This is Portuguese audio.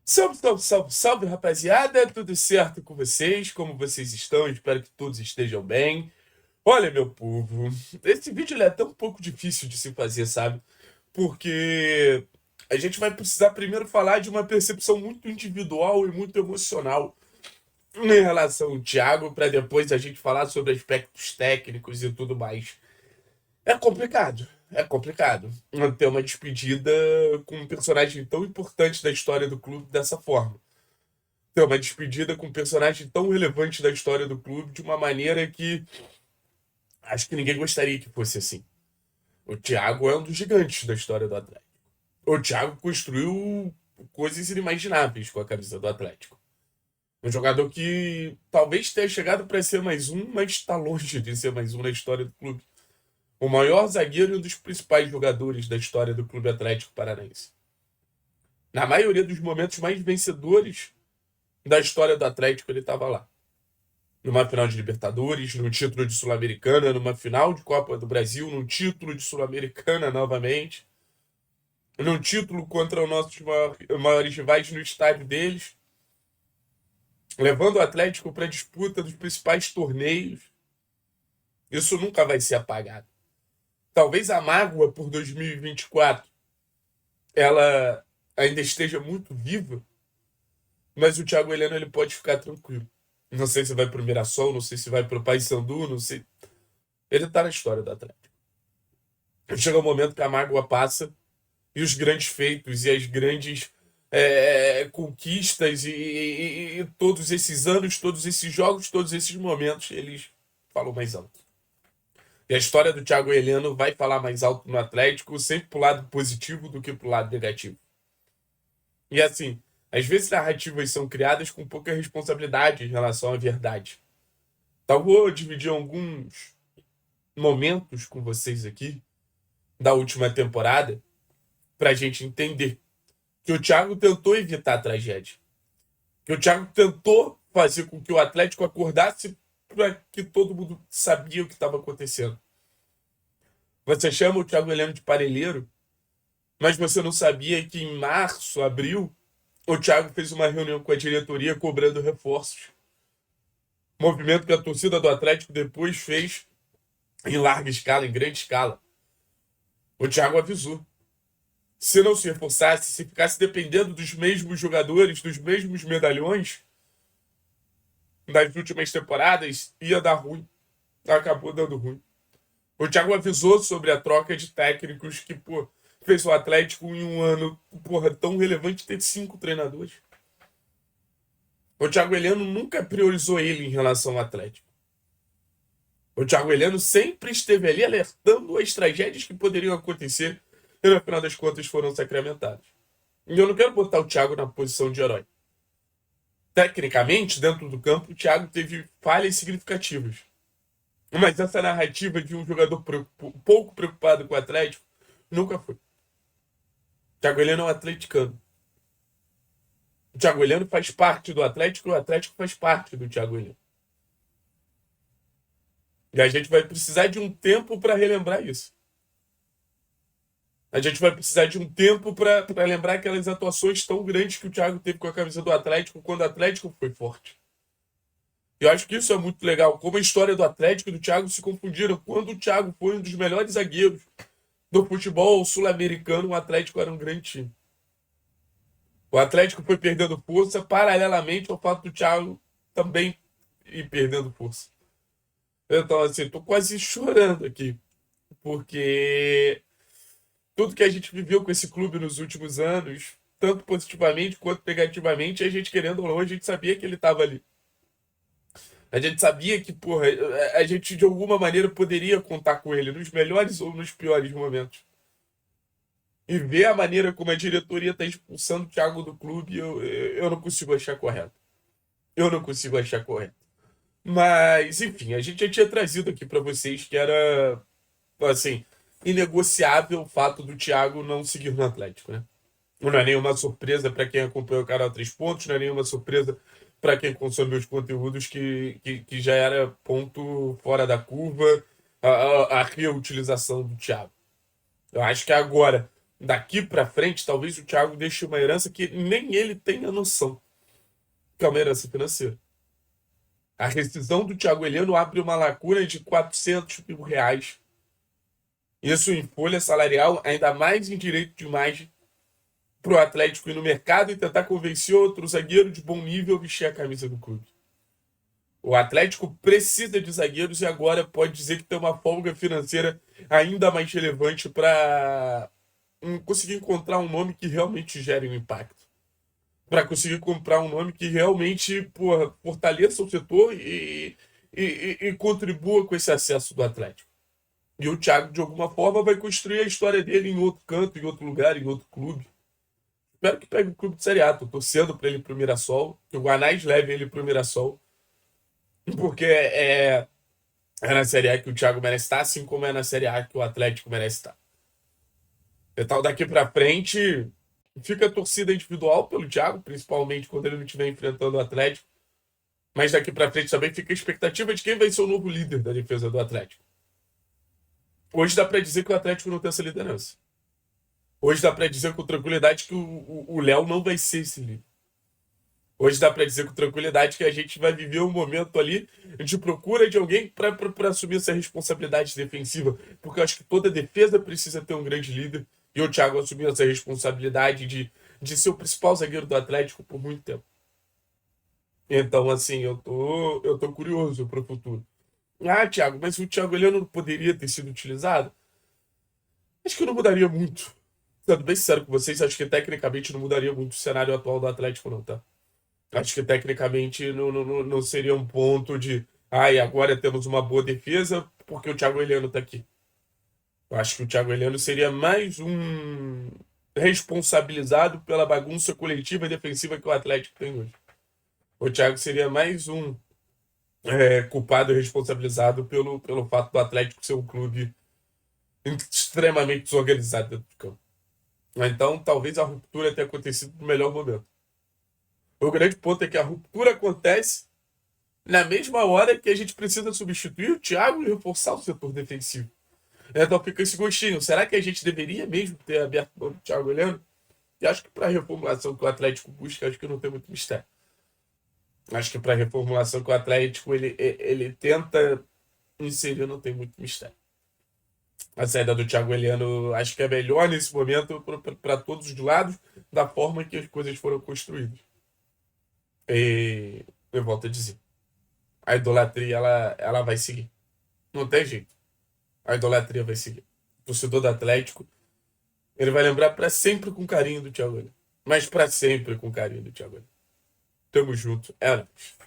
Salve, salve, salve, salve, rapaziada! Tudo certo com vocês? Como vocês estão? Espero que todos estejam bem. Olha, meu povo, esse vídeo ele é tão pouco difícil de se fazer, sabe? Porque a gente vai precisar primeiro falar de uma percepção muito individual e muito emocional em relação ao Thiago, para depois a gente falar sobre aspectos técnicos e tudo mais. É complicado, é complicado manter uma despedida com um personagem tão importante da história do clube dessa forma. Ter uma despedida com um personagem tão relevante da história do clube de uma maneira que acho que ninguém gostaria que fosse assim. O Thiago é um dos gigantes da história do Atlético. O Thiago construiu coisas inimagináveis com a camisa do Atlético. Um jogador que talvez tenha chegado para ser mais um, mas está longe de ser mais um na história do clube. O maior zagueiro e um dos principais jogadores da história do Clube Atlético Paranaense. Na maioria dos momentos mais vencedores da história do Atlético, ele estava lá. Numa final de Libertadores, num título de Sul-Americana, numa final de Copa do Brasil, num título de Sul-Americana novamente, num título contra os nossos maiores rivais no estádio deles, levando o Atlético para a disputa dos principais torneios. Isso nunca vai ser apagado. Talvez a mágoa por 2024 ela ainda esteja muito viva, mas o Thiago Heleno ele pode ficar tranquilo. Não sei se vai para o Mirassol, não sei se vai para o Paysandu, não sei. Ele está na história do Atlético. Chega um momento que a mágoa passa e os grandes feitos e as grandes conquistas e todos esses anos, todos esses jogos, todos esses momentos, eles falam mais alto. E a história do Thiago Heleno vai falar mais alto no Atlético, sempre pro lado positivo do que pro lado negativo. E assim, às vezes narrativas são criadas com pouca responsabilidade em relação à verdade. Então, vou dividir alguns momentos com vocês aqui da última temporada para a gente entender que o Thiago tentou evitar a tragédia. Que o Thiago tentou fazer com que o Atlético acordasse para que todo mundo sabia o que estava acontecendo. Você chama o Thiago Heleno de parelheiro, mas você não sabia que em março, abril, o Thiago fez uma reunião com a diretoria cobrando reforços. Movimento que a torcida do Atlético depois fez em larga escala, em grande escala. O Thiago avisou. Se não se reforçasse, se ficasse dependendo dos mesmos jogadores, dos mesmos medalhões, nas últimas temporadas, ia dar ruim. Acabou dando ruim. O Thiago avisou sobre a troca de técnicos que, pô, fez o Atlético em um ano, porra, tão relevante ter 5 treinadores. O Thiago Heleno nunca priorizou ele em relação ao Atlético. O Thiago Heleno sempre esteve ali alertando as tragédias que poderiam acontecer e, no final das contas, foram sacramentadas. E eu não quero botar o Thiago na posição de herói. Tecnicamente, dentro do campo, o Thiago teve falhas significativas. Mas essa narrativa de um jogador pouco preocupado com o Atlético nunca foi. O Thiago Heleno é um atleticano. O Thiago Heleno faz parte do Atlético e o Atlético faz parte do Thiago Heleno. E a gente vai precisar de um tempo para relembrar isso. A gente vai precisar de um tempo para lembrar aquelas atuações tão grandes que o Thiago teve com a camisa do Atlético quando o Atlético foi forte. E eu acho que isso é muito legal, como a história do Atlético e do Thiago se confundiram. Quando o Thiago foi um dos melhores zagueiros do futebol sul-americano, o Atlético era um grande time. O Atlético foi perdendo força paralelamente ao fato do Thiago também ir perdendo força. Então, assim, tô quase chorando aqui, porque tudo que a gente viveu com esse clube nos últimos anos, tanto positivamente quanto negativamente, a gente querendo ou não, a gente sabia que ele estava ali. A gente sabia que, porra, a gente de alguma maneira poderia contar com ele nos melhores ou nos piores momentos. E ver a maneira como a diretoria está expulsando o Thiago do clube, eu não consigo achar correto. Eu não consigo achar correto. Mas, enfim, a gente já tinha trazido aqui para vocês que era, assim, inegociável o fato do Thiago não seguir no Atlético, né? Não é nenhuma surpresa para quem acompanhou o canal Três Pontos, não é nenhuma surpresa para quem consome os conteúdos que já era ponto fora da curva a reutilização do Thiago. Eu acho que agora, daqui para frente, talvez o Thiago deixe uma herança que nem ele tenha noção, que é uma herança financeira. A rescisão do Thiago Heleno abre uma lacuna de R$ 400 mil. Isso em folha salarial, ainda mais em direito de imagem, para o Atlético ir no mercado e tentar convencer outro zagueiro de bom nível a vestir a camisa do clube. O Atlético precisa de zagueiros e agora pode dizer que tem uma folga financeira ainda mais relevante para conseguir encontrar um nome que realmente gere um impacto. Para conseguir comprar um nome que realmente, porra, fortaleça o setor e contribua com esse acesso do Atlético. E o Thiago, de alguma forma, vai construir a história dele em outro canto, em outro lugar, em outro clube. Espero que pegue o clube de Série A. Tô torcendo para ele pro Mirassol, que o Guanais leve ele pro Mirassol, porque é na Série A que o Thiago merece estar, assim como é na Série A que o Atlético merece estar. Então, daqui para frente, fica a torcida individual pelo Thiago, principalmente quando ele não estiver enfrentando o Atlético. Mas daqui para frente também fica a expectativa de quem vai ser o novo líder da defesa do Atlético. Hoje dá para dizer que o Atlético não tem essa liderança. Hoje dá para dizer com tranquilidade que o Léo não vai ser esse líder. Hoje dá para dizer com tranquilidade que a gente vai viver um momento ali de procura de alguém para assumir essa responsabilidade defensiva. Porque eu acho que toda defesa precisa ter um grande líder. E o Thiago assumiu essa responsabilidade de ser o principal zagueiro do Atlético por muito tempo. Então, assim, eu tô curioso para o futuro. Ah, Thiago, mas o Thiago Heleno não poderia ter sido utilizado? Acho que não mudaria muito. Sendo bem sincero com vocês, acho que tecnicamente não mudaria muito o cenário atual do Atlético, não, tá? Acho que tecnicamente não seria um ponto de. Ai, agora temos uma boa defesa porque o Thiago Heleno tá aqui. Eu acho que o Thiago Heleno seria mais um responsabilizado pela bagunça coletiva e defensiva que o Atlético tem hoje. O Thiago seria mais um culpado e responsabilizado pelo fato do Atlético ser um clube extremamente desorganizado dentro do campo. Então, talvez a ruptura tenha acontecido no melhor momento. O grande ponto é que a ruptura acontece na mesma hora que a gente precisa substituir o Thiago e reforçar o setor defensivo. Então fica esse gostinho. Será que a gente deveria mesmo ter aberto o Thiago Heleno? E acho que para a reformulação que o Atlético busca, acho que não tem muito mistério. Acho que para a reformulação que o Atlético ele tenta inserir, não tem muito mistério. A saída do Thiago Heleno acho que é melhor nesse momento para todos os lados, da forma que as coisas foram construídas. E eu volto a dizer, a idolatria ela vai seguir. Não tem jeito. A idolatria vai seguir. O torcedor do Atlético, ele vai lembrar para sempre com carinho do Thiago Heleno. Mas para sempre com carinho do Thiago Heleno. Tamo junto. É nóis.